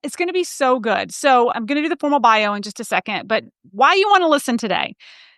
It's going to be so good. So I'm going to do the formal bio in just a second, but why you want to listen today.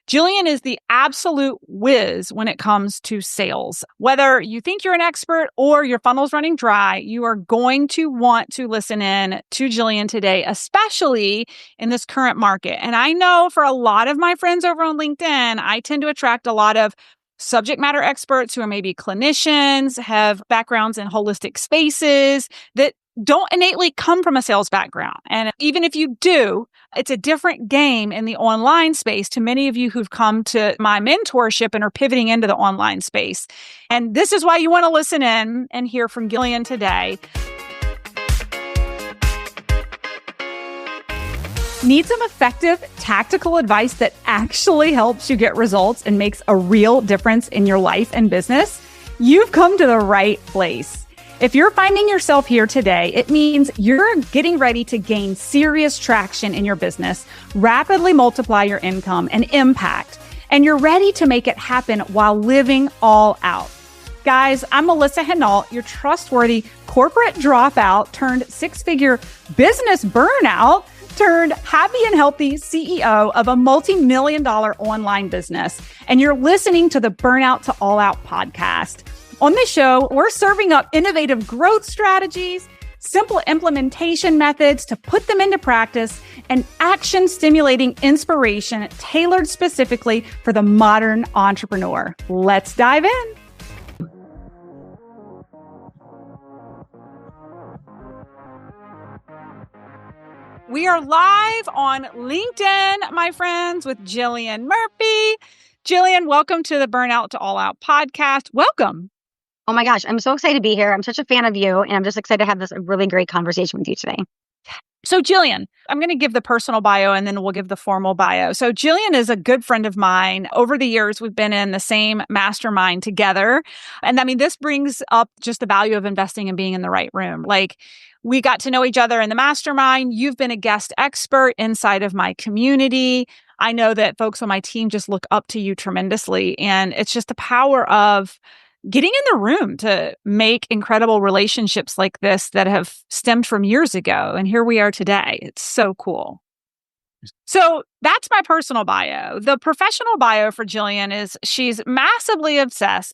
Jillian is the absolute whiz when it comes to sales. Whether you think you're an expert or your funnel's running dry, you are going to want to listen in to Jillian today, especially in this current market. And I know for a lot of my friends over on LinkedIn, I tend to attract a lot of subject matter experts who are maybe clinicians, have backgrounds in holistic spaces that don't innately come from a sales background. And even if you do, it's a different game in the online space to many of you who've come to my mentorship and are pivoting into the online space. And this is why you want to listen in and hear from Jillian today. Need some effective tactical advice that actually helps you get results and makes a real difference in your life and business? You've come to the right place. If you're finding yourself here today, it means you're getting ready to gain serious traction in your business, rapidly multiply your income and impact, and you're ready to make it happen while living all out. Guys, I'm Melissa Hinault, your trustworthy corporate dropout turned six-figure business burnout turned happy and healthy CEO of a multi-million-dollar online business. And you're listening to the Burnout to All Out podcast. On this show, we're serving up innovative growth strategies, simple implementation methods to put them into practice, and action-stimulating inspiration tailored specifically for the modern entrepreneur. Let's dive in. We are live on LinkedIn, my friends, with Jillian Murphy. Jillian, welcome to the Burnout to All Out podcast. Welcome. Oh my gosh, I'm so excited to be here. I'm such a fan of you, and I'm just excited to have this really great conversation with you today. So Jillian, I'm going to give the personal bio and then we'll give the formal bio. So Jillian is a good friend of mine. Over the years, we've been in the same mastermind together. And I mean, this brings up just the value of investing and being in the right room. Like, we got to know each other in the mastermind. You've been a guest expert inside of my community. I know that folks on my team just look up to you tremendously. And it's just the power of getting in the room to make incredible relationships like this that have stemmed from years ago. And here we are today. It's so cool. So that's my personal bio. The professional bio for Jillian is she's massively obsessed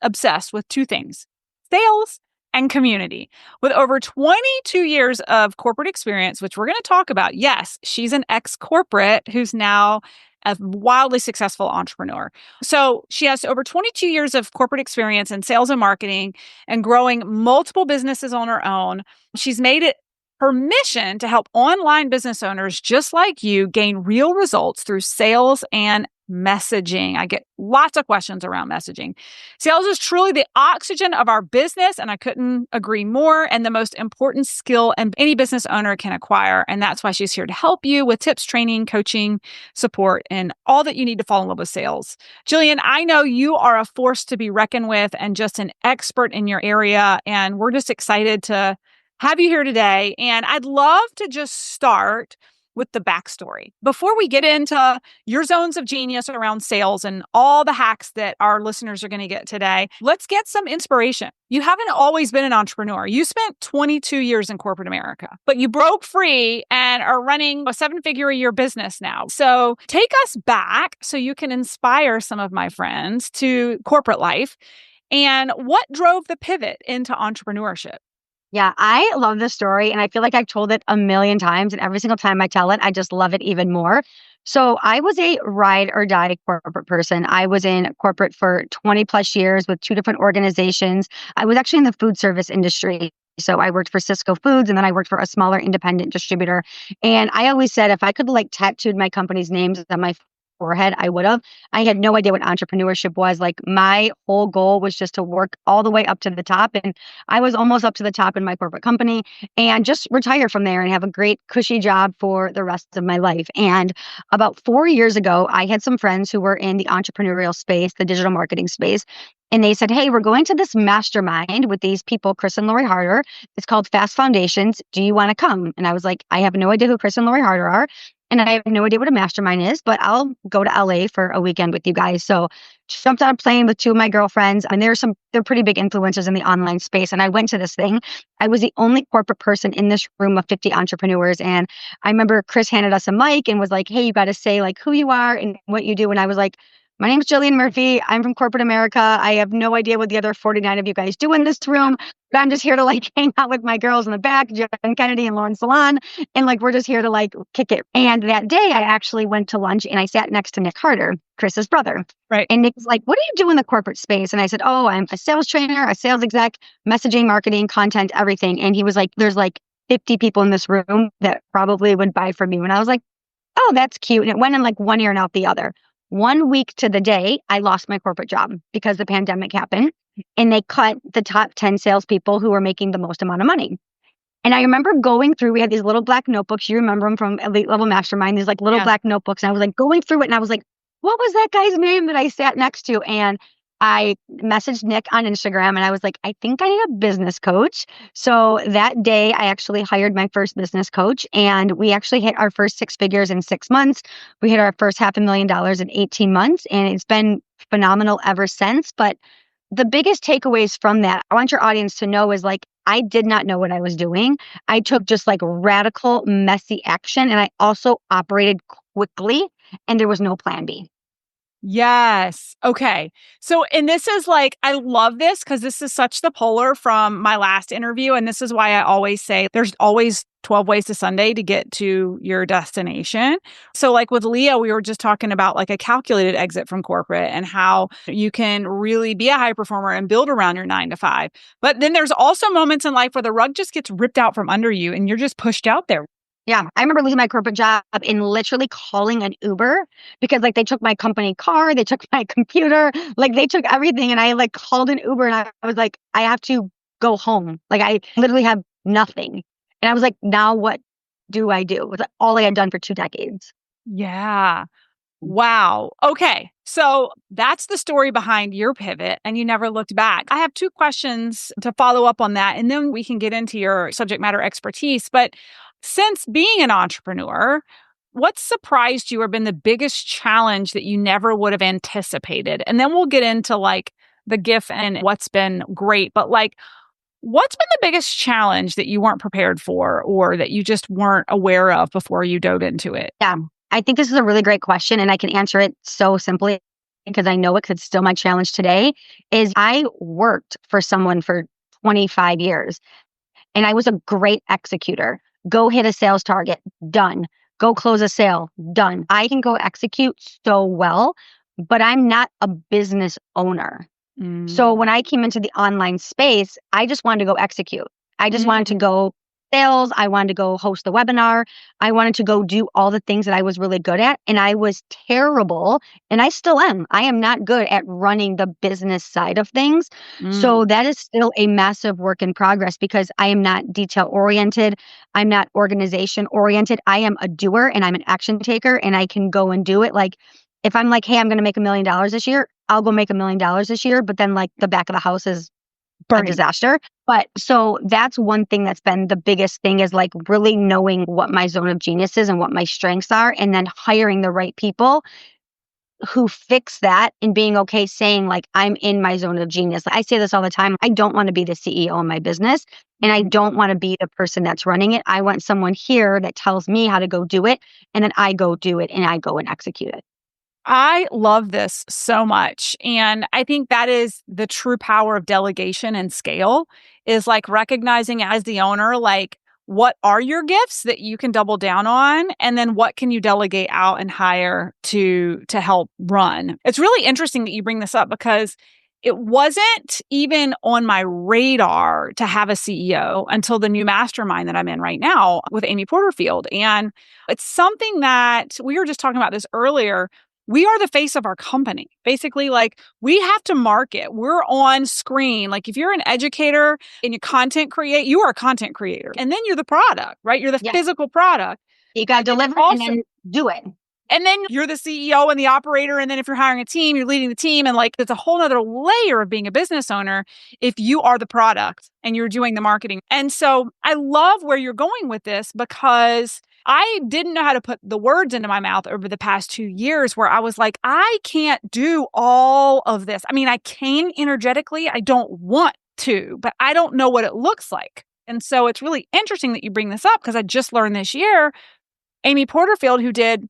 with two things: sales and community. With over 22 years of corporate experience, which we're going to talk about. Yes, she's an ex-corporate who's now a wildly successful entrepreneur. So she has over 22 years of corporate experience in sales and marketing and growing multiple businesses on her own. She's made it her mission to help online business owners just like you gain real results through sales and messaging. I get lots of questions around messaging. Sales is truly the oxygen of our business, and I couldn't agree more, and the most important skill any business owner can acquire. And that's why she's here to help you with tips, training, coaching, support, and all that you need to fall in love with sales. Jillian, I know you are a force to be reckoned with and just an expert in your area, and we're just excited to have you here today. And I'd love to just start with the backstory. Before we get into your zones of genius around sales and all the hacks that our listeners are going to get today, let's get some inspiration. You haven't always been an entrepreneur. You spent 22 years in corporate America, but you broke free and are running a seven-figure-a-year business now. So take us back so you can inspire some of my friends to corporate life. And what drove the pivot into entrepreneurship? Yeah, I love this story, and I feel like I've told it a million times, and every single time I tell it, I just love it even more. So I was a ride or die corporate person. I was in corporate for 20 plus years with two different organizations. I was actually in the food service industry. So I worked for Cisco Foods, and then I worked for a smaller independent distributor. And I always said if I could tattooed my company's names on my forehead, I would have. I had no idea what entrepreneurship was. Like, my whole goal was just to work all the way up to the top. And I was almost up to the top in my corporate company and just retire from there and have a great cushy job for the rest of my life. And about 4 years ago, I had some friends who were in the entrepreneurial space, the digital marketing space. And they said, hey, we're going to this mastermind with these people, Chris and Lori Harder. It's called Fast Foundations. Do you want to come? And I was like, I have no idea who Chris and Lori Harder are. and I have no idea what a mastermind is, but I'll go to LA for a weekend with you guys. So jumped on a plane with two of my girlfriends, and they're pretty big influencers in the online space. And I went to this thing. I was the only corporate person in this room of 50 entrepreneurs. And I remember Chris handed us a mic and was like, hey, you got to say like who you are and what you do. And I was like, my name's Jillian Murphy. I'm from corporate America. I have no idea what the other 49 of you guys do in this room, but I'm just here to like hang out with my girls in the back, Jen Kennedy and Lauren Salon. And like, we're just here to like kick it. And that day I actually went to lunch and I sat next to Nick Carter, Chris's brother. Right. And Nick was like, what do you do in the corporate space? And I said, oh, I'm a sales trainer, a sales exec, messaging, marketing, content, everything. And he was like, there's like 50 people in this room that probably would buy from you. And I was like, oh, that's cute. And it went in like one ear and out the other. 1 week to the day, I lost my corporate job because the pandemic happened and they cut the top 10 salespeople who were making the most amount of money. And I remember going through, we had these little black notebooks. You remember them from Elite Level Mastermind, these like little black notebooks. And I was like going through it and I was like, what was that guy's name that I sat next to? And I messaged Nick on Instagram and I was like, I think I need a business coach. So that day I actually hired my first business coach and we actually hit our first 6 figures in 6 months. We hit our first $500,000 in 18 months and it's been phenomenal ever since. But the biggest takeaways from that, I want your audience to know is like, I did not know what I was doing. I took just like radical, messy action and I also operated quickly and there was no plan B. Yes. Okay. So, and this is like, I love this because this is such the polar from my last interview. And this is why I always say there's always 12 ways to Sunday to get to your destination. So, like with Leah, we were just talking about like a calculated exit from corporate and how you can really be a high performer and build around your 9 to 5. But then there's also moments in life where the rug just gets ripped out from under you and you're just pushed out there. Yeah, I remember losing my corporate job and literally calling an Uber because like they took my company car, they took my computer, like they took everything. And I like called an Uber and I was like, I have to go home. Like I literally have nothing. And I was like, now what do I do? It was all I had done for 2 decades. Yeah. Wow. Okay. So that's the story behind your pivot and you never looked back. I have 2 questions to follow up on that and then we can get into your subject matter expertise. But since being an entrepreneur, what surprised you or been the biggest challenge that you never would have anticipated? And then we'll get into like the gift and what's been great. But like, what's been the biggest challenge that you weren't prepared for or that you just weren't aware of before you dove into it? Yeah, I think this is a really great question and I can answer it so simply because I know it 'cause it's still my challenge today is I worked for someone for 25 years and I was a great executor. Go hit a sales target, done. Go close a sale, done. I can go execute so well, but I'm not a business owner. So when I came into the online space, I just wanted to go execute. I just wanted to go sales. I wanted to go host the webinar. I wanted to go do all the things that I was really good at. And I was terrible. And I still am. I am not good at running the business side of things. So that is still a massive work in progress because I am not detail oriented. I'm not organization oriented. I am a doer and I'm an action taker and I can go and do it. Like if I'm like, hey, I'm going to make $1 million this year, I'll go make $1 million this year. But then like the back of the house is a disaster. But so that's one thing that's been the biggest thing is like really knowing what my zone of genius is and what my strengths are, and then hiring the right people who fix that and being okay saying like, I'm in my zone of genius. I say this all the time. I don't want to be the CEO of my business and I don't want to be the person that's running it. I want someone here that tells me how to go do it. And then I go do it and I go and execute it. I love this so much. And I think that is the true power of delegation and scale is like recognizing as the owner, like, what are your gifts that you can double down on? And then what can you delegate out and hire to help run? It's really interesting that you bring this up because it wasn't even on my radar to have a CEO until the new mastermind that I'm in right now with Amy Porterfield. And it's something that we were just talking about this earlier. We are the face of our company. Basically, like we have to market. We're on screen. Like if you're an educator and you content create, you are a content creator. And then you're the product, right? You're the physical product. You got to deliver and then do it. And then you're the CEO and the operator. And then if you're hiring a team, you're leading the team. And like it's a whole nother layer of being a business owner if you are the product and you're doing the marketing. And so I love where you're going with this because I didn't know how to put the words into my mouth over the past 2 years where I was like, I can't do all of this. I mean, I can energetically, I don't want to, but I don't know what it looks like. And so it's really interesting that you bring this up because I just learned this year, Amy Porterfield, who did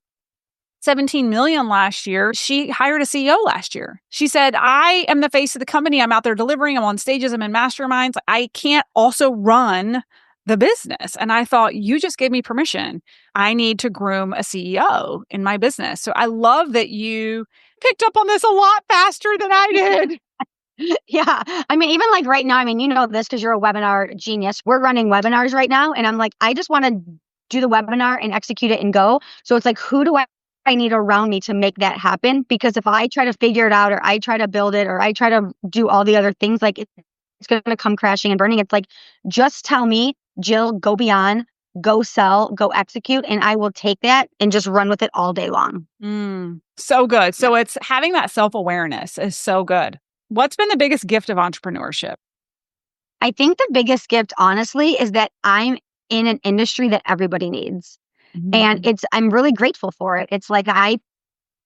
17 million last year, she hired a CEO last year. She said, I am the face of the company. I'm out there delivering. I'm on stages. I'm in masterminds. I can't also run the business. And I thought, you just gave me permission. I need to groom a CEO in my business. So I love that you picked up on this a lot faster than I did. Yeah. I mean, even like right now, I mean, you know this because you're a webinar genius. We're running webinars right now. And I'm like, I just want to do the webinar and execute it and go. So it's like, who do I need around me to make that happen? Because if I try to figure it out or I try to build it or I try to do all the other things, like it's going to come crashing and burning. It's like, just tell me, Jill, go beyond, go sell, go execute, and I will take that and just run with it all day long. So good. So it's having that self-awareness is so good. What's been the biggest gift of entrepreneurship? I think the biggest gift, honestly, is that I'm in an industry that everybody needs. And I'm really grateful for it. It's like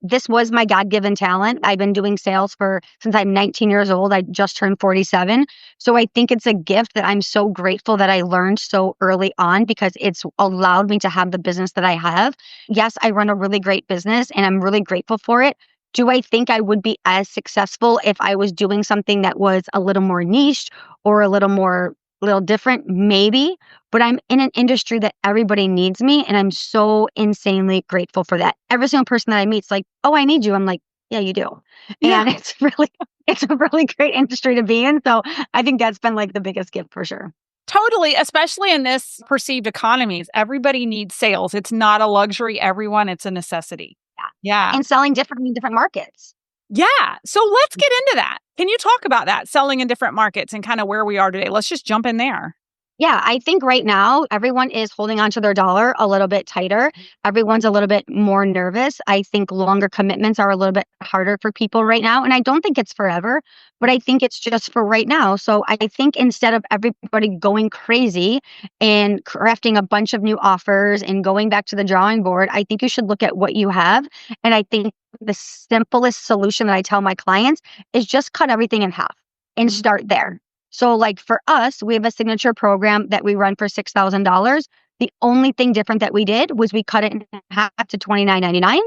this was my God-given talent. I've been doing sales since I'm 19 years old. I just turned 47. So I think it's a gift that I'm so grateful that I learned so early on because it's allowed me to have the business that I have. Yes, I run a really great business and I'm really grateful for it. Do I think I would be as successful if I was doing something that was a little more niche or a little different? Maybe, but I'm in an industry that everybody needs me. And I'm so insanely grateful for that. Every single person that I meet is like, oh, I need you. I'm like, yeah, you do. Yeah. And it's a really great industry to be in. So I think that's been like the biggest gift for sure. Totally, especially in this perceived economies. Everybody needs sales. It's not a luxury, everyone. It's a necessity. Yeah. And selling differently in different markets. Yeah. So let's get into that. Can you talk about that, selling in different markets and kind of where we are today? Let's just jump in there. Yeah, I think right now everyone is holding onto their dollar a little bit tighter. Everyone's a little bit more nervous. I think longer commitments are a little bit harder for people right now. And I don't think it's forever, but I think it's just for right now. So I think instead of everybody going crazy and crafting a bunch of new offers and going back to the drawing board, I think you should look at what you have. And I think the simplest solution that I tell my clients is just cut everything in half and start there. So like for us, we have a signature program that we run for $6,000. The only thing different that we did was we cut it in half to $29.99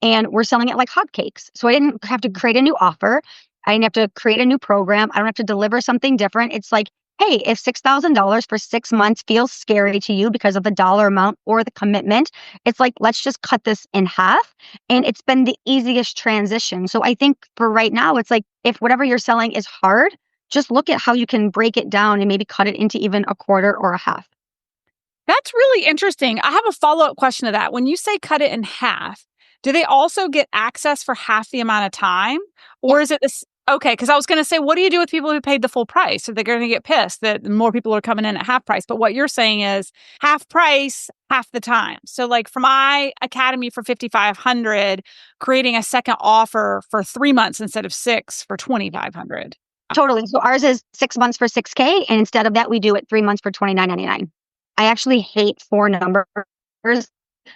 and we're selling it like hotcakes. So I didn't have to create a new offer. I didn't have to create a new program. I don't have to deliver something different. It's like, hey, if $6,000 for 6 months feels scary to you because of the dollar amount or the commitment, it's like, let's just cut this in half. And it's been the easiest transition. So I think for right now, it's like, if whatever you're selling is hard, just look at how you can break it down and maybe cut it into even a quarter or a half. That's really interesting. I have a follow-up question to that. When you say cut it in half, do they also get access for half the amount of time? Or is it this? Okay, because I was going to say, what do you do with people who paid the full price? Are they going to get pissed that more people are coming in at half price? But what you're saying is half price, half the time. So like for my academy for 5,500, creating a second offer for 3 months instead of 6 for 2,500. Totally. So ours is 6 months for 6K. And instead of that, we do it 3 months for $29.99. I actually hate 4 numbers.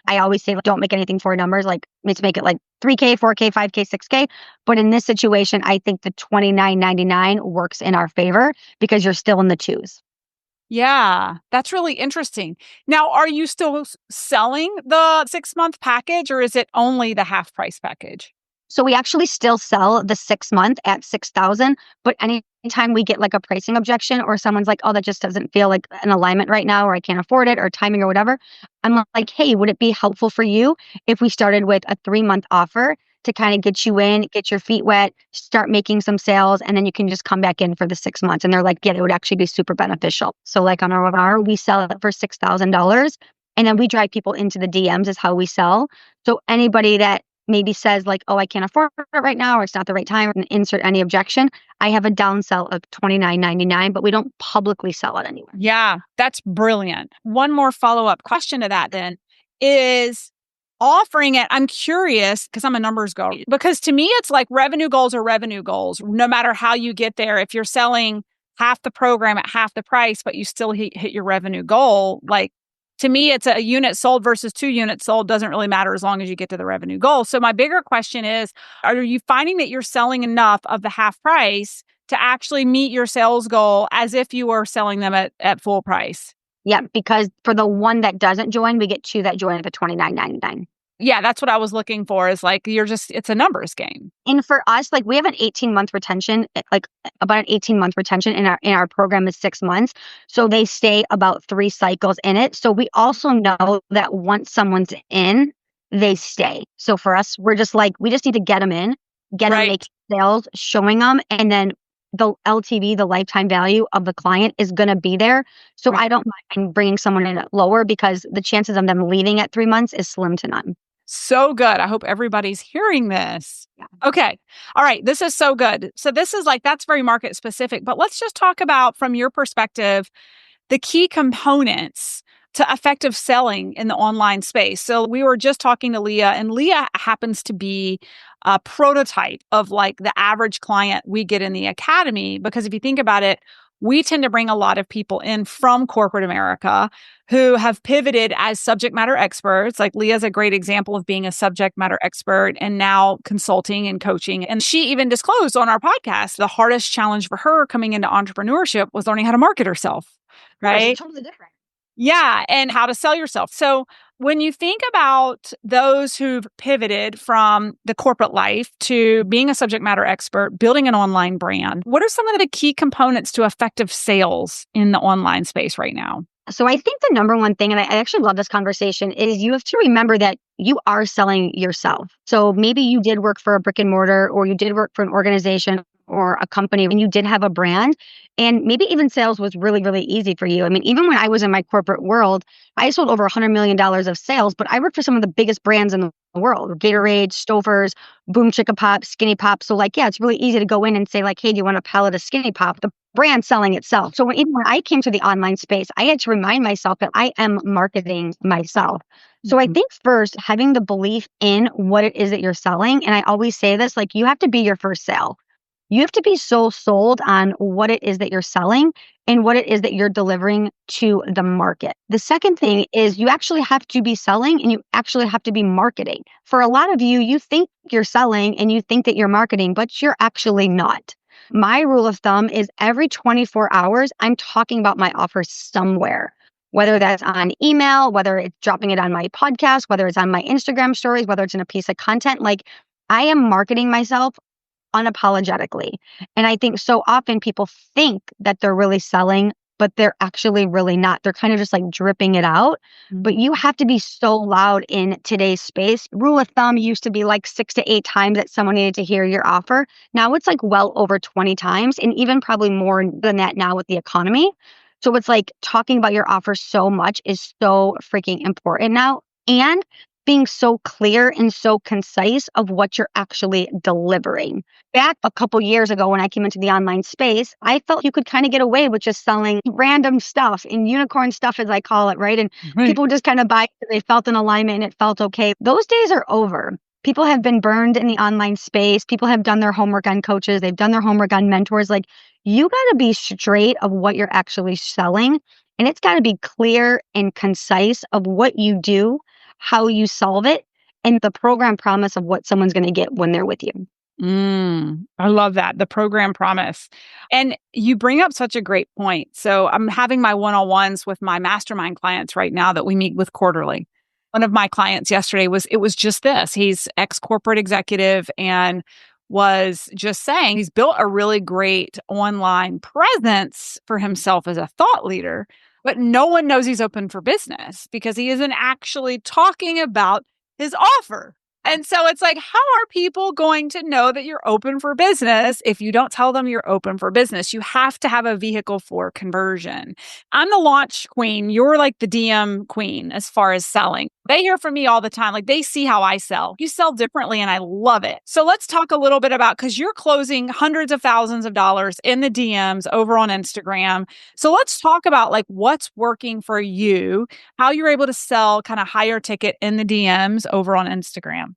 I always say, don't make anything 4 numbers. Like, let's make it like 3K, 4K, 5K, 6K. But in this situation, I think the $29.99 works in our favor because you're still in the twos. Yeah, that's really interesting. Now, are you still selling the 6-month package or is it only the half price package? So we actually still sell the 6 month at 6,000, but anytime we get like a pricing objection or someone's like, oh, that just doesn't feel like an alignment right now, or I can't afford it or timing or whatever, I'm like, hey, would it be helpful for you if we started with a 3-month offer to kind of get you in, get your feet wet, start making some sales, and then you can just come back in for the 6 months. And they're like, yeah, it would actually be super beneficial. So like on our webinar, we sell it for $6,000 and then we drive people into the DMs is how we sell. So anybody that maybe says like, oh, I can't afford it right now, or it's not the right time, and insert any objection, I have a downsell of $29.99, but we don't publicly sell it anywhere. Yeah, that's brilliant. One more follow-up question to that then is offering it. I'm curious because I'm a numbers girl, because to me, it's like revenue goals are revenue goals, no matter how you get there. If you're selling half the program at half the price, but you still hit your revenue goal, like To me, it's a unit sold versus 2 units sold doesn't really matter as long as you get to the revenue goal. So my bigger question is, are you finding that you're selling enough of the half price to actually meet your sales goal as if you were selling them at full price? Yeah, because for the one that doesn't join, we get two that join at the $29.99. Yeah, that's what I was looking for is like, it's a numbers game. And for us, like we have an 18-month retention, like about an 18-month retention in our program is 6 months. So they stay about 3 cycles in it. So we also know that once someone's in, they stay. So for us, we're just like, we just need to get them in, get them Right. making sales, showing them, and then the LTV, the lifetime value of the client is going to be there. So Right. I don't mind bringing someone in at lower because the chances of them leaving at 3 months is slim to none. So good. I hope everybody's hearing this. Yeah. Okay. All right. This is so good. So this is like, that's very market specific, but let's just talk about from your perspective, the key components to effective selling in the online space. So we were just talking to Leah, and Leah happens to be a prototype of like the average client we get in the academy. Because if you think about it, we tend to bring a lot of people in from corporate America who have pivoted as subject matter experts. Like Leah's a great example of being a subject matter expert and now consulting and coaching. And she even disclosed on our podcast the hardest challenge for her coming into entrepreneurship was learning how to market herself. Right. It's totally different. Yeah. And how to sell yourself. So when you think about those who've pivoted from the corporate life to being a subject matter expert, building an online brand, what are some of the key components to effective sales in the online space right now? So I think the number one thing, and I actually love this conversation, is you have to remember that you are selling yourself. So maybe you did work for a brick and mortar, or you did work for an organization or a company, and you did have a brand. And maybe even sales was really, really easy for you. I mean, even when I was in my corporate world, I sold over $100 million of sales, but I worked for some of the biggest brands in the world: Gatorade, Stouffer's, Boom Chicka Pop, Skinny Pop. So like, yeah, it's really easy to go in and say like, hey, do you want a pallet of Skinny Pop? The brand selling itself. So even when I came to the online space, I had to remind myself that I am marketing myself. So I think first, having the belief in what it is that you're selling, and I always say this, like you have to be your first sale. You have to be so sold on what it is that you're selling and what it is that you're delivering to the market. The second thing is you actually have to be selling and you actually have to be marketing. For a lot of you, you think you're selling and you think that you're marketing, but you're actually not. My rule of thumb is every 24 hours, I'm talking about my offer somewhere, whether that's on email, whether it's dropping it on my podcast, whether it's on my Instagram stories, whether it's in a piece of content. Like I am marketing myself unapologetically. And I think so often people think that they're really selling, but they're actually really not. They're kind of just like dripping it out. But you have to be so loud in today's space. Rule of thumb used to be like 6 to 8 times that someone needed to hear your offer. Now it's like well over 20 times, and even probably more than that now with the economy. So it's like talking about your offer so much is so freaking important now. And being so clear and so concise of what you're actually delivering. Back a couple years ago when I came into the online space, I felt you could kind of get away with just selling random stuff and unicorn stuff, as I call it, right? And people would just kind of buy it because they felt an alignment and it felt okay. Those days are over. People have been burned in the online space. People have done their homework on coaches. They've done their homework on mentors. Like you got to be straight of what you're actually selling. And it's got to be clear and concise of what you do, how you solve it, and the program promise of what someone's going to get when they're with you. I love that. The program promise. And you bring up such a great point. So I'm having my one-on-ones with my mastermind clients right now that we meet with quarterly. One of my clients yesterday was just this. He's ex-corporate executive and was just saying he's built a really great online presence for himself as a thought leader, but no one knows he's open for business because he isn't actually talking about his offer. And so it's like, how are people going to know that you're open for business if you don't tell them you're open for business? You have to have a vehicle for conversion. I'm the launch queen. You're like the DM queen as far as selling. They hear from me all the time. Like they see how I sell. You sell differently and I love it. So let's talk a little bit about, because you're closing hundreds of thousands of dollars in the DMs over on Instagram. So let's talk about like what's working for you, how you're able to sell kind of higher ticket in the DMs over on Instagram.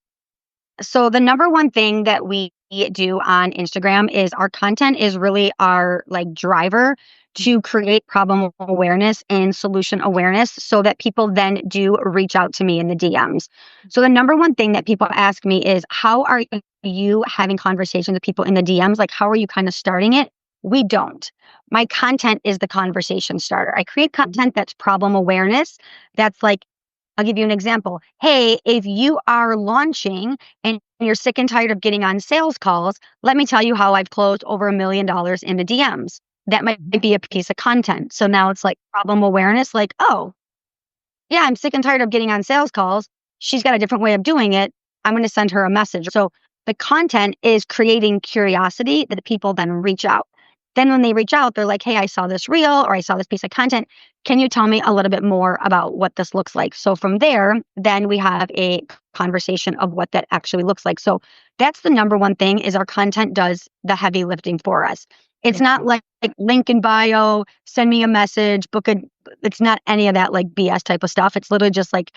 So the number one thing that we do on Instagram is our content is really our like driver to create problem awareness and solution awareness so that people then do reach out to me in the DMs. So the number one thing that people ask me is, how are you having conversations with people in the DMs? Like, how are you kind of starting it? We don't. My content is the conversation starter. I create content that's problem awareness. That's like, I'll give you an example. Hey, if you are launching and you're sick and tired of getting on sales calls, let me tell you how I've closed over $1 million in the DMs. That might be a piece of content. So now it's like problem awareness, like, oh, yeah, I'm sick and tired of getting on sales calls. She's got a different way of doing it. I'm going to send her a message. So the content is creating curiosity that people then reach out. Then when they reach out, they're like, hey, I saw this reel or I saw this piece of content. Can you tell me a little bit more about what this looks like? So from there, then we have a conversation of what that actually looks like. So that's the number one thing, is our content does the heavy lifting for us. It's not like link in bio, send me a message, book a, it's not any of that like BS type of stuff. It's literally just like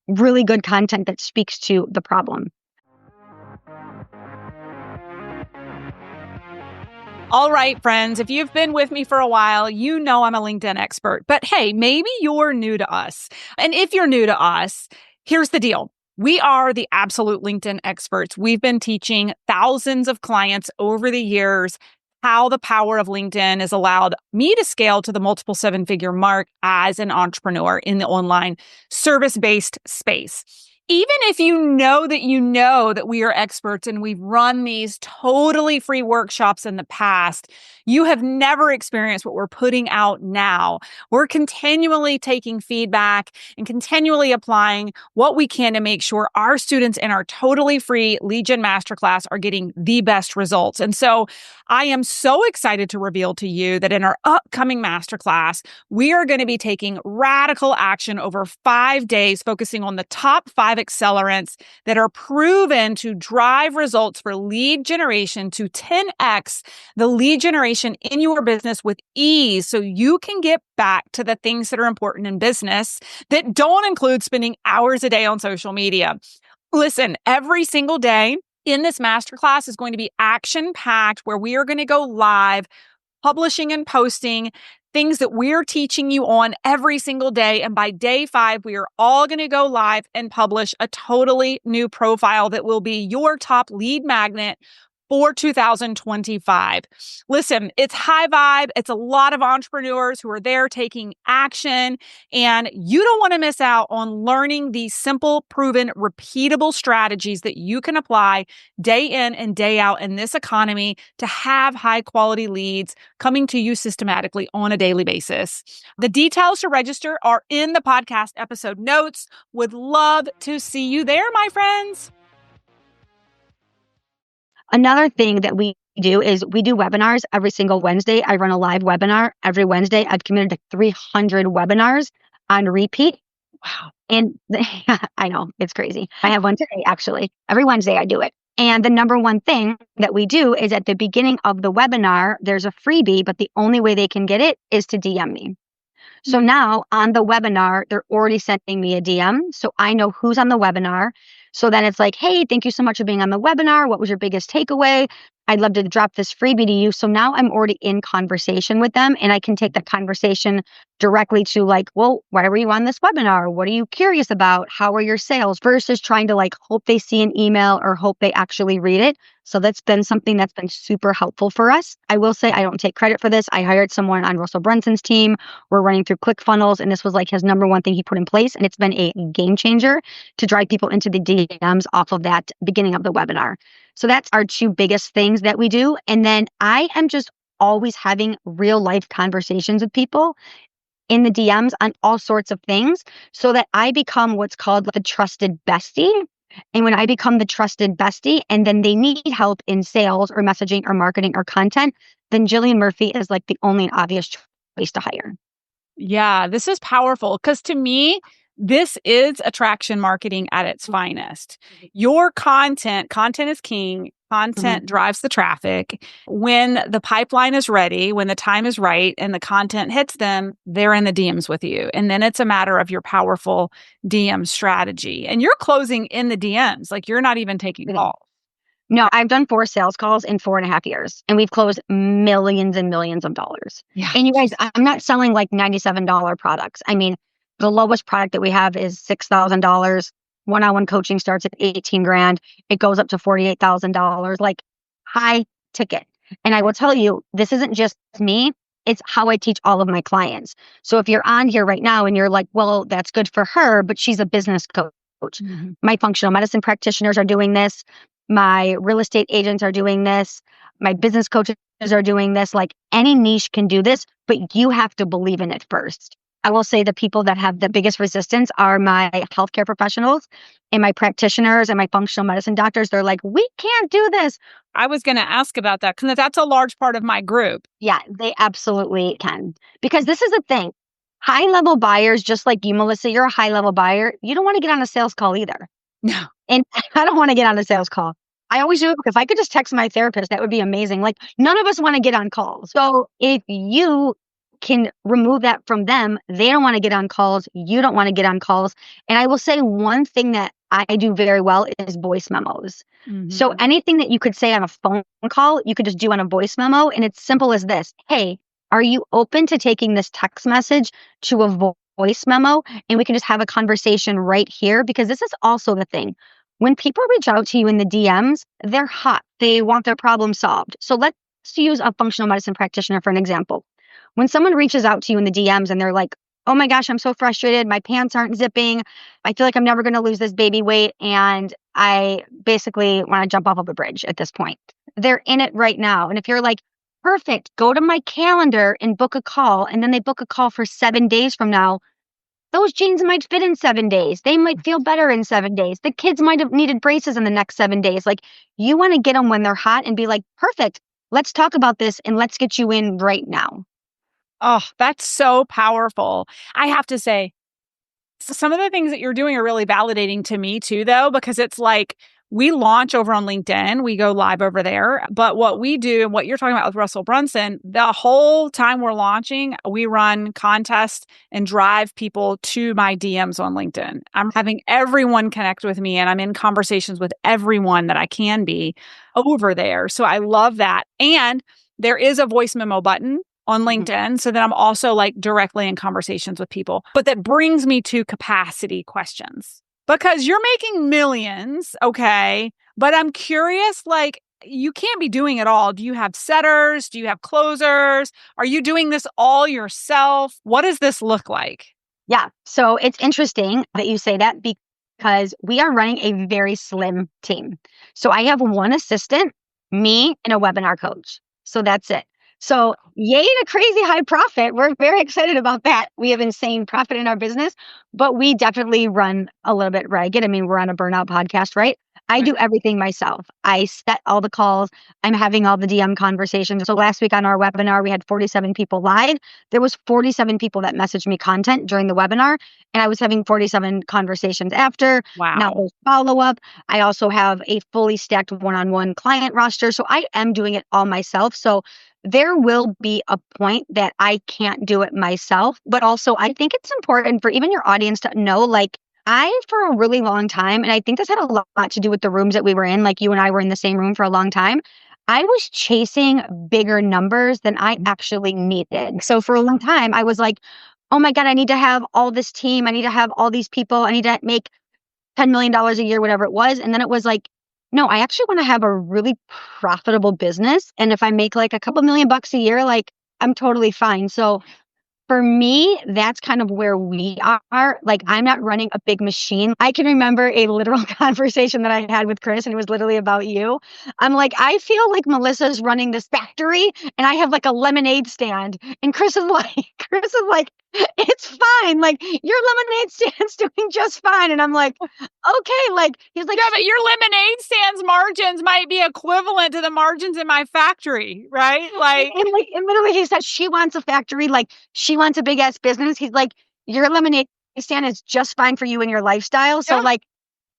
really good content that speaks to the problem. All right, friends, if you've been with me for a while, you know I'm a LinkedIn expert. But hey, maybe you're new to us. And if you're new to us, here's the deal. We are the absolute LinkedIn experts. We've been teaching thousands of clients over the years how the power of LinkedIn has allowed me to scale to the multiple seven-figure mark as an entrepreneur in the online service-based space. Even if you know that we are experts and we've run these totally free workshops in the past, you have never experienced what we're putting out now. We're continually taking feedback and continually applying what we can to make sure our students in our totally free Lead Gen Masterclass are getting the best results. And so I am so excited to reveal to you that in our upcoming masterclass, we are going to be taking radical action over 5 days, focusing on the top 5 accelerants that are proven to drive results for lead generation to 10x the lead generation in your business with ease, so you can get back to the things that are important in business that don't include spending hours a day on social media. Listen, every single day in this masterclass is going to be action-packed, where we are going to go live, publishing and posting things that we're teaching you on every single day. And by day 5, we are all going to go live and publish a totally new profile that will be your top lead magnet for 2025. Listen, it's high vibe. It's a lot of entrepreneurs who are there taking action, and you don't want to miss out on learning these simple, proven, repeatable strategies that you can apply day in and day out in this economy to have high quality leads coming to you systematically on a daily basis. The details to register are in the podcast episode notes. Would love to see you there, my friends. Another thing that we do is we do webinars every single Wednesday. I run a live webinar every Wednesday. I've committed to 300 webinars on repeat. Wow. And I know, it's crazy. I have one today, actually. Every Wednesday I do it. And the number one thing that we do is at the beginning of the webinar, there's a freebie, but the only way they can get it is to DM me. So now on the webinar, they're already sending me a DM. So I know who's on the webinar. So then it's like, hey, thank you so much for being on the webinar. What was your biggest takeaway? I'd love to drop this freebie to you. So now I'm already in conversation with them, and I can take the conversation directly to like, well, why were you on this webinar? What are you curious about? How are your sales? Versus trying to like hope they see an email or hope they actually read it. So that's been something that's been super helpful for us. I will say I don't take credit for this. I hired someone on Russell Brunson's team. We're running through ClickFunnels, and this was like his number one thing he put in place. And it's been a game changer to drive people into the DMs off of that beginning of the webinar. So that's our 2 biggest things that we do. And then I am just always having real life conversations with people in the DMs on all sorts of things, so that I become what's called the trusted bestie. And when I become the trusted bestie and then they need help in sales or messaging or marketing or content, then Jillian Murphy is like the only and obvious choice to hire. Yeah, this is powerful, because to me, this is attraction marketing at its finest. Your content is king. Content drives the traffic. When the pipeline is ready, when the time is right and the content hits them, they're in the DMs with you. And then it's a matter of your powerful DM strategy. And you're closing in the DMs, like you're not even taking calls. No, I've done 4 sales calls in 4.5 years, and we've closed millions and millions of dollars. Yeah. And you guys, I'm not selling like $97 products. I mean, the lowest product that we have is $6,000. One-on-one coaching starts at 18 grand. It goes up to $48,000, like high ticket. And I will tell you, this isn't just me. It's how I teach all of my clients. So if you're on here right now and you're like, well, that's good for her, but she's a business coach. Mhm. My functional medicine practitioners are doing this. My real estate agents are doing this. My business coaches are doing this. Like any niche can do this, but you have to believe in it first. I will say the people that have the biggest resistance are my healthcare professionals and my practitioners and my functional medicine doctors. They're like, we can't do this. I was going to ask about that because that's a large part of my group. Yeah, they absolutely can. Because this is the thing. High level buyers, just like you, Melissa, you're a high level buyer. You don't want to get on a sales call either. No. And I don't want to get on a sales call. I always do it. If I could just text my therapist, that would be amazing. Like none of us want to get on calls. So if you can remove that from them, they don't want to get on calls. You don't want to get on calls. And I will say one thing that I do very well is voice memos. So Mhm. anything that you could say on a phone call, you could just do on a voice memo. And it's simple as this. Hey, are you open to taking this text message to a voice memo? And we can just have a conversation right here, because this is also the thing. When people reach out to you in the DMs, they're hot. They want their problem solved. So let's use a functional medicine practitioner for an example. When someone reaches out to you in the DMs and they're like, oh my gosh, I'm so frustrated. My pants aren't zipping. I feel like I'm never going to lose this baby weight. And I basically want to jump off of a bridge at this point. They're in it right now. And if you're like, perfect, go to my calendar and book a call. And then they book a call for 7 days from now. Those jeans might fit in 7 days. They might feel better in 7 days. The kids might have needed braces in the next 7 days. Like you want to get them when they're hot and be like, perfect, let's talk about this and let's get you in right now. Oh, that's so powerful. I have to say, some of the things that you're doing are really validating to me too, though, because it's like we launch over on LinkedIn, we go live over there. But what we do and what you're talking about with Russell Brunson, the whole time we're launching, we run contests and drive people to my DMs on LinkedIn. I'm having everyone connect with me and I'm in conversations with everyone that I can be over there. So I love that. And there is a voice memo button on LinkedIn. So then I'm also like directly in conversations with people. But that brings me to capacity questions because you're making millions. Okay. But I'm curious, like, you can't be doing it all. Do you have setters? Do you have closers? Are you doing this all yourself? What does this look like? Yeah. So it's interesting that you say that because we are running a very slim team. So I have one assistant, me, and a webinar coach. So that's it. So yay to crazy high profit. We're very excited about that. We have insane profit in our business, but we definitely run a little bit ragged. I mean, we're on a burnout podcast, right? I do everything myself. I set all the calls. I'm having all the DM conversations. So last week on our webinar, we had 47 people live. There was 47 people that messaged me content during the webinar, and I was having 47 conversations after. Wow. Now there's follow-up. I also have a fully stacked one-on-one client roster. So I am doing it all myself. So there will be a point that I can't do it myself. But also, I think it's important for even your audience to know, like, for a really long time, and I think this had a lot to do with the rooms that we were in, like you and I were in the same room for a long time. I was chasing bigger numbers than I actually needed. So for a long time, I was like, oh my God, I need to have all this team. I need to have all these people. I need to make $10 million a year, whatever it was. And then it was like, no, I actually want to have a really profitable business. And if I make like a couple $1,000,000 a year, like I'm totally fine. So for me, that's kind of where we are. Like, I'm not running a big machine. I can remember a literal conversation that I had with Chris, and it was literally about you. I'm like, I feel like Melissa's running this factory, and I have like a lemonade stand. And Chris is like, it's fine. Like, your lemonade stand's doing just fine. And I'm like, okay. Like, he's like, Yeah, but your lemonade stand's margins might be equivalent to the margins in my factory, right? Like, and literally, he said she wants a factory. Like, she wants a big ass business. He's like, your lemonade stand is just fine for you and your lifestyle. So yeah. like,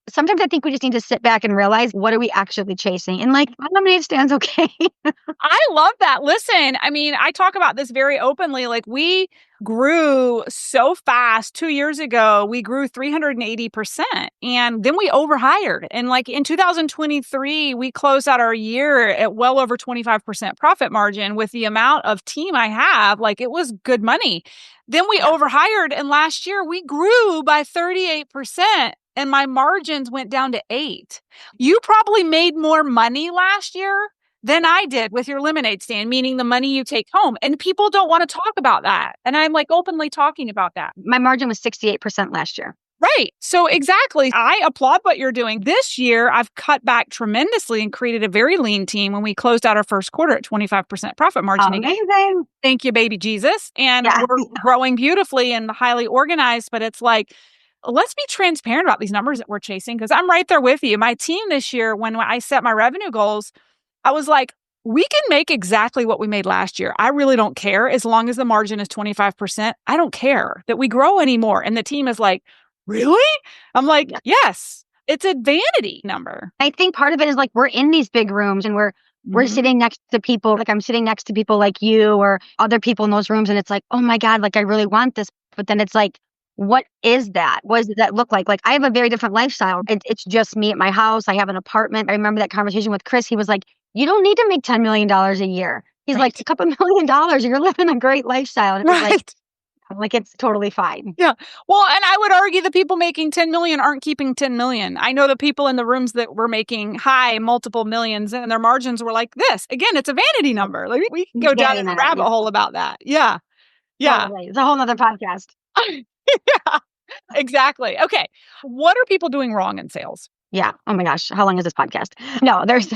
sometimes I think we just need to sit back and realize, what are we actually chasing? And like, lemonade stands okay. I love that. Listen, I mean, I talk about this very openly. Like, we grew so fast 2 years ago. We grew 380%. And then we overhired. And like in 2023, we closed out our year at well over 25% profit margin with the amount of team I have. Like, it was good money. Then we overhired. And last year we grew by 38%. And my margins went down to 8. You probably made more money last year than I did with your lemonade stand, meaning the money you take home. And people don't want to talk about that. And I'm like openly talking about that. My margin was 68% last year. Right. So exactly. I applaud what you're doing. This year, I've cut back tremendously and created a very lean team when we closed out our first quarter at 25% profit margin. Amazing. Thank you, baby Jesus. And we're growing beautifully and highly organized, but it's like, let's be transparent about these numbers that we're chasing, because I'm right there with you. My team this year, when I set my revenue goals, I was like, we can make exactly what we made last year. I really don't care. As long as the margin is 25%, I don't care that we grow anymore. And the team is like, really? I'm like, yes, it's a vanity number. I think part of it is like, we're in these big rooms and we're sitting next to people, like I'm sitting next to people like you or other people in those rooms. And it's like, oh my God, like I really want this. But then it's like, what is that? What does that look like? Like, I have a very different lifestyle. It's just me at my house. I have an apartment. I remember that conversation with Chris. He was like, you don't need to make $10 million a year. He's like, a couple $1 million, you're living a great lifestyle. And it was like, it's totally fine. Yeah. Well, and I would argue the people making 10 million aren't keeping 10 million. I know the people in the rooms that were making high multiple millions and their margins were like this. Again, it's a vanity number. Like, we can go down a rabbit hole about that. Yeah. Yeah. Totally. It's a whole nother podcast. Yeah, exactly. Okay. What are people doing wrong in sales? Yeah. Oh my gosh. How long is this podcast? No, there's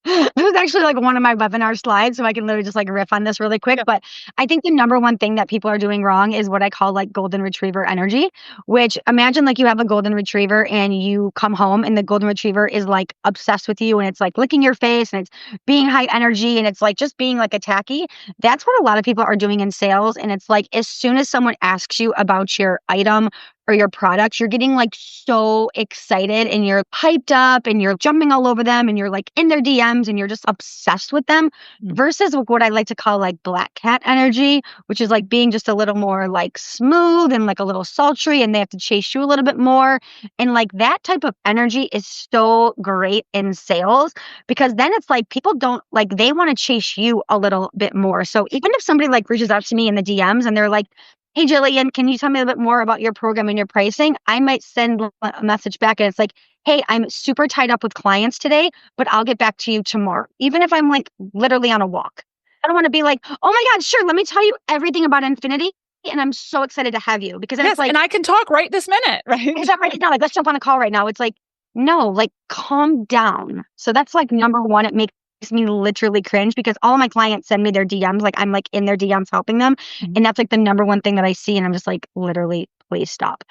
this was actually like one of my webinar slides, so I can literally just like riff on this really quick. Yeah. But I think the number one thing that people are doing wrong is what I call like golden retriever energy, which, imagine like you have a golden retriever and you come home and the golden retriever is like obsessed with you and it's like licking your face and it's being high energy and it's like just being like attacky. That's what a lot of people are doing in sales. And it's like, as soon as someone asks you about your item or your products, you're getting like so excited and you're hyped up and you're jumping all over them and you're like in their DMs and you're just obsessed with them, versus what I like to call like black cat energy, which is like being just a little more like smooth and like a little sultry, and they have to chase you a little bit more. And like that type of energy is so great in sales, because then it's like people don't like, they want to chase you a little bit more. So even if somebody like reaches out to me in the DMs and they're like, hey, Jillian, can you tell me a bit more about your program and your pricing? I might send a message back and it's like, hey, I'm super tied up with clients today, but I'll get back to you tomorrow. Even if I'm like literally on a walk. I don't want to be like, oh my God, sure, let me tell you everything about Infinity. And I'm so excited to have you, because then it's like, and I can talk right this minute, right? Is that right now? Like, let's jump on a call right now. It's like, no, like calm down. So that's like number one. It makes me literally cringe, because all of my clients send me their DMs, like I'm like in their DMs helping them. And that's like the number one thing that I see. And I'm just like, literally, please stop.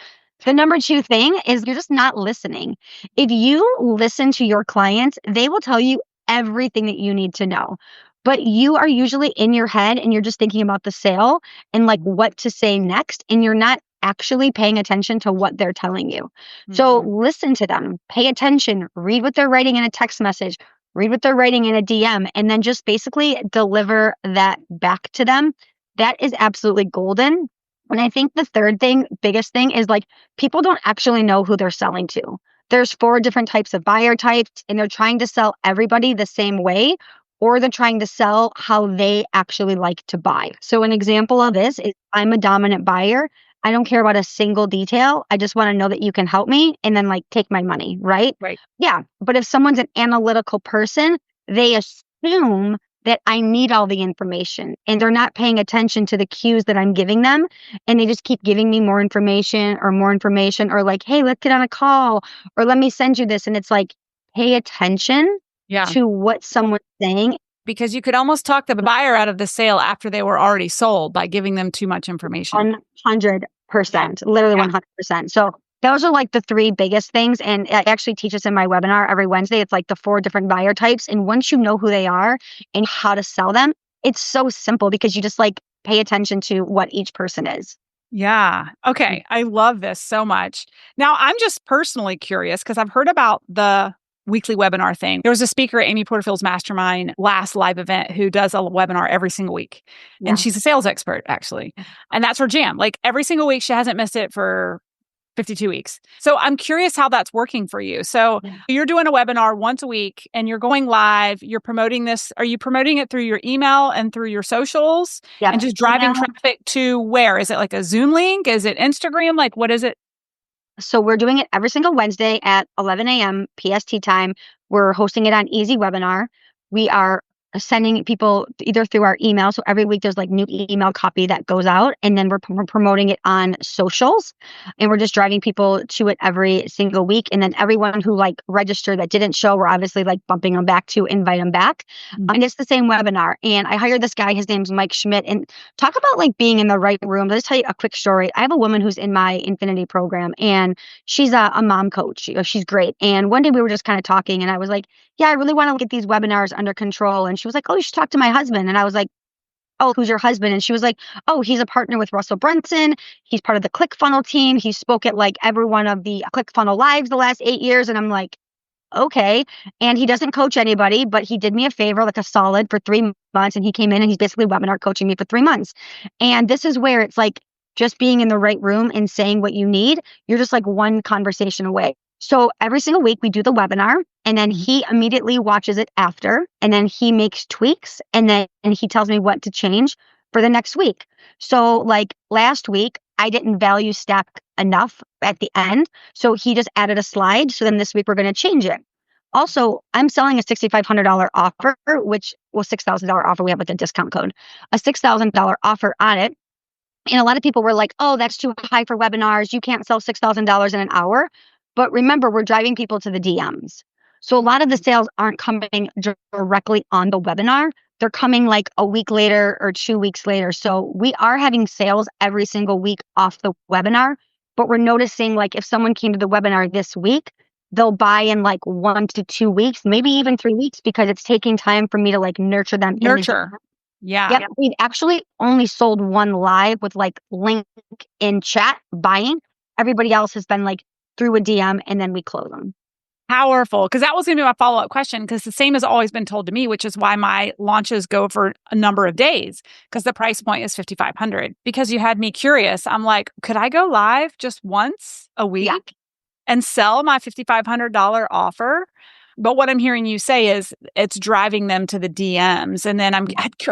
The number two thing is you're just not listening. If you listen to your clients, they will tell you everything that you need to know. But you are usually in your head and you're just thinking about the sale and like what to say next. And you're not actually paying attention to what they're telling you. So listen to them, pay attention, read what they're writing in a text message, read what they're writing in a DM, and then just basically deliver that back to them. That is absolutely golden. And I think the third thing, biggest thing, is like people don't actually know who they're selling to. There's 4 different types of buyer types, and they're trying to sell everybody the same way, or they're trying to sell how they actually like to buy. So an example of this is, I'm a dominant buyer. I don't care about a single detail. I just want to know that you can help me and then like take my money, right? Right. Yeah. But if someone's an analytical person, they assume that I need all the information and they're not paying attention to the cues that I'm giving them. And they just keep giving me more information or like, hey, let's get on a call, or let me send you this. And it's like, pay attention to what someone's saying. Because you could almost talk the buyer out of the sale after they were already sold by giving them too much information. 100%, literally 100%. So those are like the 3 biggest things. And I actually teach this in my webinar every Wednesday. It's like the 4 different buyer types. And once you know who they are and how to sell them, it's so simple, because you just like pay attention to what each person is. Yeah. Okay. I love this so much. Now, I'm just personally curious because I've heard about the weekly webinar thing. There was a speaker at Amy Porterfield's mastermind last live event who does a webinar every single week. And Yeah. she's a sales expert, actually. And that's her jam. Like every single week, she hasn't missed it for 52 weeks. So I'm curious how that's working for you. So Yeah. you're doing a webinar once a week and you're going live. You're promoting this. Are you promoting it through your email and through your socials and Yep. just driving Email. traffic to where? Is it like a Zoom link? Is it Instagram? Like what is it? So we're doing it every single Wednesday at 11 a.m. PST time. We're hosting it on Easy Webinar. We are sending people either through our email. So every week there's like new email copy that goes out, and then we're promoting it on socials, and we're just driving people to it every single week. And then everyone who like registered that didn't show, we're obviously like bumping them back to invite them back. And it's the same webinar. And I hired this guy. His name's Mike Schmidt. And talk about like being in the right room. Let's tell you a quick story. I have a woman who's in my Infinity program, and she's a mom coach. She's great. And one day we were just kind of talking, and I was like, yeah, I really want to get these webinars under control. And she was like, oh, you should talk to my husband. And I was like, oh, who's your husband? And she was like, oh, he's a partner with Russell Brunson. He's part of the ClickFunnels team. He spoke at like every one of the ClickFunnels lives the last 8 years. And I'm like, okay. And he doesn't coach anybody, but he did me a favor, like a solid for 3 months. And he came in and he's basically webinar coaching me for 3 months. And this is where it's like just being in the right room and saying what you need. You're just like one conversation away. So every single week we do the webinar, and then he immediately watches it after, and then he makes tweaks, and he tells me what to change for the next week. So like last week, I didn't value stack enough at the end. So he just added a slide. So then this week we're going to change it. Also, I'm selling a $6,500 offer, which was $6,000 offer. We have like a discount code, a $6,000 offer on it. And a lot of people were like, oh, that's too high for webinars. You can't sell $6,000 in an hour. But remember, we're driving people to the DMs. So a lot of the sales aren't coming directly on the webinar. They're coming like a week later or 2 weeks later. So we are having sales every single week off the webinar. But we're noticing like if someone came to the webinar this week, they'll buy in like 1 to 2 weeks, maybe even 3 weeks, because it's taking time for me to like nurture them. Nurture. Yeah. Yep. We've actually only sold one live with like link in chat buying. Everybody else has been like through a DM, and then we close them. Powerful. Because that was going to be my follow-up question, because the same has always been told to me, which is why my launches go for a number of days, because the price point is $5,500. Because you had me curious. I'm like, could I go live just once a week and sell my $5,500 offer? But what I'm hearing you say is it's driving them to the DMs. And then I'm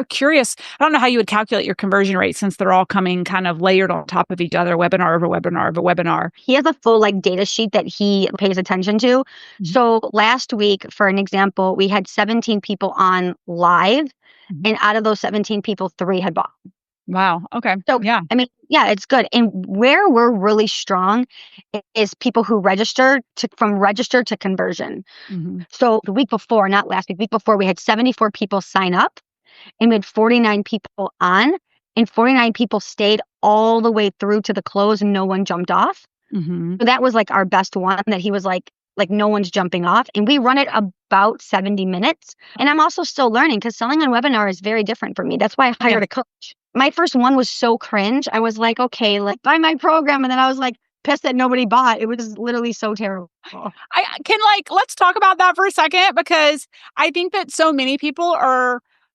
curious, I don't know how you would calculate your conversion rate since they're all coming kind of layered on top of each other, webinar over webinar over webinar. He has a full like data sheet that he pays attention to. Mm-hmm. So last week, for an example, we had 17 people on live. Mm-hmm. And out of those 17 people, 3 had bought. Wow. Okay. So, yeah. I mean, yeah, it's good. And where we're really strong is people who register from register to conversion. Mm-hmm. So the week before, not last week, week before, we had 74 people sign up, and we had 49 people on, and 49 people stayed all the way through to the close, and no one jumped off. Mm-hmm. So that was like our best one, that he was like no one's jumping off. And we run it about 70 minutes. And I'm also still learning, because selling on webinar is very different for me. That's why I hired a coach. My first one was so cringe. I was like, okay, like buy my program. And then I was like pissed that nobody bought. It was literally so terrible. I can let's talk about that for a second, because I think that so many people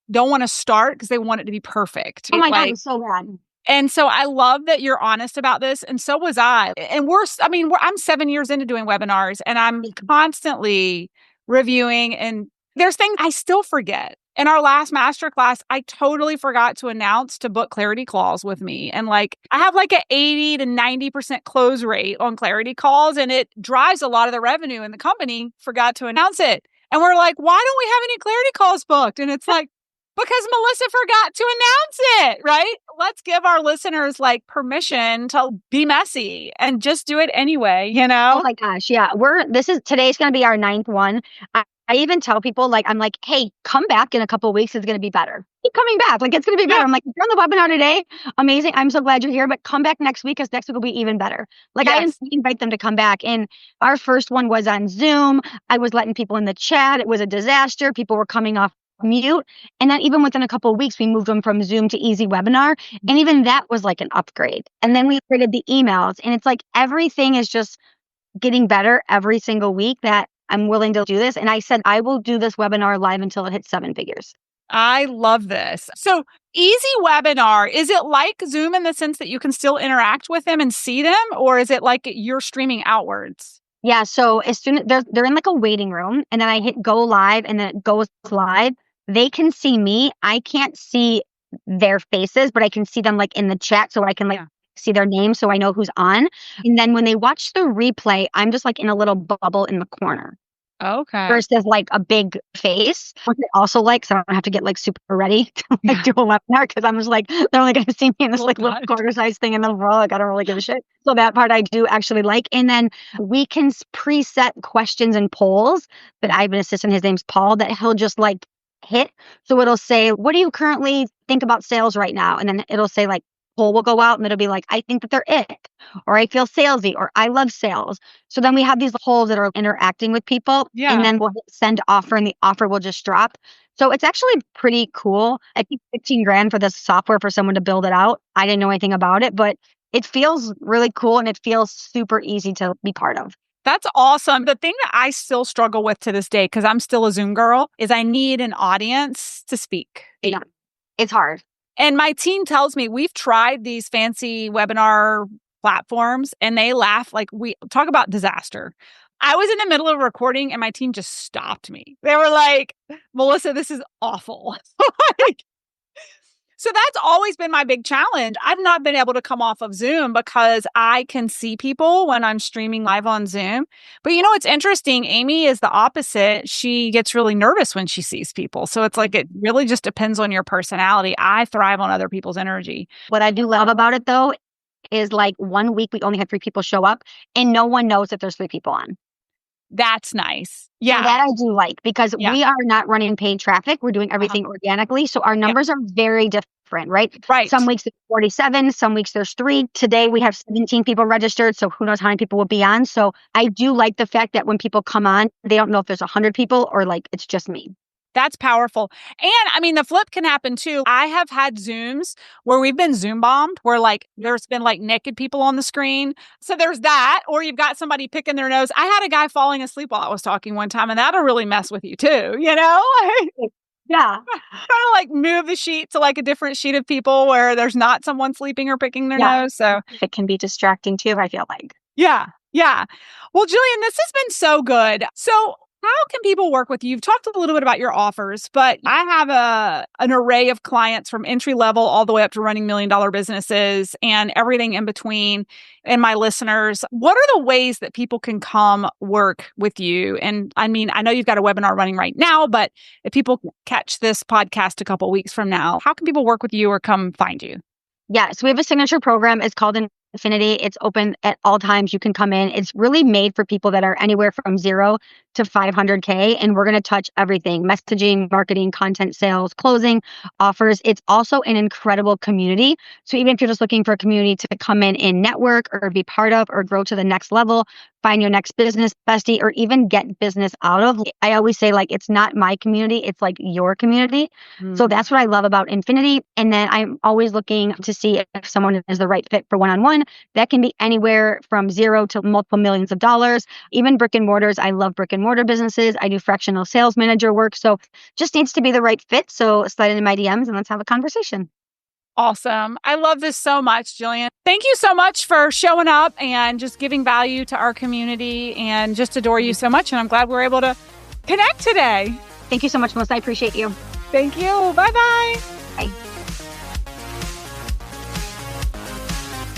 don't want to start because they want it to be perfect. Oh my God, it's so bad. And so I love that you're honest about this. And so was I. And I'm 7 years into doing webinars, and I'm constantly reviewing, and there's things I still forget. In our last masterclass, I totally forgot to announce to book clarity calls with me. And like, I have like an 80 to 90% close rate on clarity calls, and it drives a lot of the revenue, and the company forgot to announce it. And we're like, why don't we have any clarity calls booked? And it's like, because Melissa forgot to announce it, right? Let's give our listeners like permission to be messy and just do it anyway, you know? Oh my gosh. Yeah. Today's going to be our 9th one. I even tell people, like, I'm like, hey, come back in a couple of weeks. It's going to be better. Keep coming back. Like, it's going to be better. I'm like, you're on the webinar today. Amazing. I'm so glad you're here, but come back next week, because next week will be even better. Like, I didn't invite them to come back. And our first one was on Zoom. I was letting people in the chat. It was a disaster. People were coming off mute. And then even within a couple of weeks, we moved them from Zoom to Easy Webinar. And even that was like an upgrade. And then we upgraded the emails. And it's like everything is just getting better every single week that I'm willing to do this. And I said, I will do this webinar live until it hits 7 figures. I love this. So Easy Webinar, is it like Zoom in the sense that you can still interact with them and see them? Or is it like you're streaming outwards? Yeah. So as soon as they're in like a waiting room and then I hit go live and then it goes live, they can see me. I can't see their faces, but I can see them like in the chat. So I can see their name so I know who's on. And then when they watch the replay, I'm just like in a little bubble in the corner. Okay. Versus like a big face. Which I also like, so I don't have to get like super ready to like do a webinar because I'm just like, they're only going to see me in this like little quarter size thing in the world. Like I don't really give a shit. So that part I do actually like. And then we can preset questions and polls that I have an assistant. His name's Paul, that he'll just like hit. So it'll say, what do you currently think about sales right now? And then it'll say like, poll will go out and it'll be like, I think that they're it, or I feel salesy, or I love sales. So then we have these polls that are interacting with people, and then we'll hit send offer and the offer will just drop. So it's actually pretty cool. I think 15 grand for this software for someone to build it out. I didn't know anything about it, but it feels really cool and it feels super easy to be part of. That's awesome. The thing that I still struggle with to this day, because I'm still a Zoom girl, is I need an audience to speak. Yeah, it's hard. And my team tells me we've tried these fancy webinar platforms and they laugh like we talk about disaster. I was in the middle of recording and my team just stopped me. They were like, Melissa, this is awful. So that's always been my big challenge. I've not been able to come off of Zoom because I can see people when I'm streaming live on Zoom. But you know, it's interesting. Amy is the opposite. She gets really nervous when she sees people. So it's like, it really just depends on your personality. I thrive on other people's energy. What I do love about it though, is like 1 week, we only had 3 people show up and no one knows that there's 3 people on. That's nice. Yeah. So that I do like because we are not running paid traffic. We're doing everything organically. So our numbers are very different, right? Right. Some weeks there's 47, some weeks there's 3. Today we have 17 people registered. So who knows how many people will be on. So I do like the fact that when people come on, they don't know if there's 100 people or like it's just me. That's powerful. And I mean, the flip can happen too. I have had Zooms where we've been Zoom bombed, where like there's been like naked people on the screen. So there's that, or you've got somebody picking their nose. I had a guy falling asleep while I was talking one time, and that'll really mess with you too, you know? Yeah. Trying to like move the sheet to like a different sheet of people where there's not someone sleeping or picking their nose. So it can be distracting too, I feel like. Yeah. Well, Jillian, this has been so good. So how can people work with you? You've talked a little bit about your offers, but I have an array of clients from entry level all the way up to running $1 million businesses and everything in between. And my listeners, what are the ways that people can come work with you? And I mean, I know you've got a webinar running right now, but if people catch this podcast a couple of weeks from now, how can people work with you or come find you? Yeah, so we have a signature program. It's called Infinity. It's open at all times. You can come in. It's really made for people that are anywhere from 0 to 500K. And we're going to touch everything: messaging, marketing, content, sales, closing, offers. It's also an incredible community. So even if you're just looking for a community to come in and network or be part of or grow to the next level, find your next business bestie, or even get business out of, I always say like, it's not my community. It's like your community. So that's what I love about Infinity. And then I'm always looking to see if someone is the right fit for one-on-one. That can be anywhere from 0 to multiple millions of dollars, even brick and mortars. I love brick and mortar businesses. I do fractional sales manager work. So just needs to be the right fit. So slide into my DMs and let's have a conversation. Awesome. I love this so much, Jillian. Thank you so much for showing up and just giving value to our community, and just adore you so much. And I'm glad we're able to connect today. Thank you so much, Melissa. I appreciate you. Thank you. Bye-bye. Bye.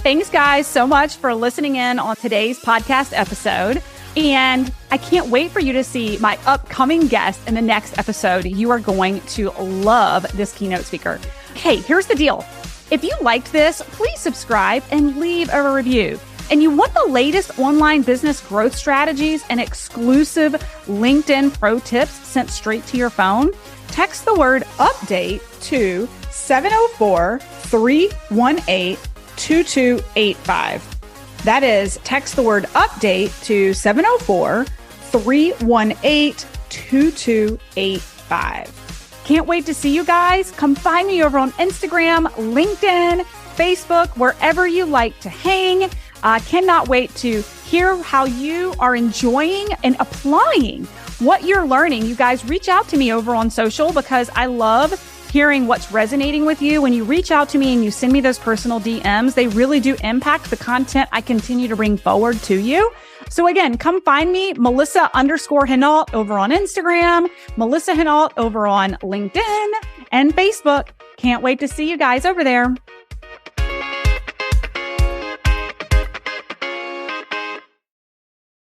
Thanks, guys, so much for listening in on today's podcast episode. And I can't wait for you to see my upcoming guest in the next episode. You are going to love this keynote speaker. Hey, here's the deal. If you liked this, please subscribe and leave a review. And you want the latest online business growth strategies and exclusive LinkedIn pro tips sent straight to your phone? Text the word update to 704-318-2285. That is, text the word update to 704-318-2285. Can't wait to see you guys. Come find me over on Instagram, LinkedIn, Facebook, wherever you like to hang. I cannot wait to hear how you are enjoying and applying what you're learning. You guys reach out to me over on social because I love hearing what's resonating with you. When you reach out to me and you send me those personal DMs, they really do impact the content I continue to bring forward to you. So again, come find me, Melissa_Hinault over on Instagram, Melissa Hinault over on LinkedIn and Facebook. Can't wait to see you guys over there.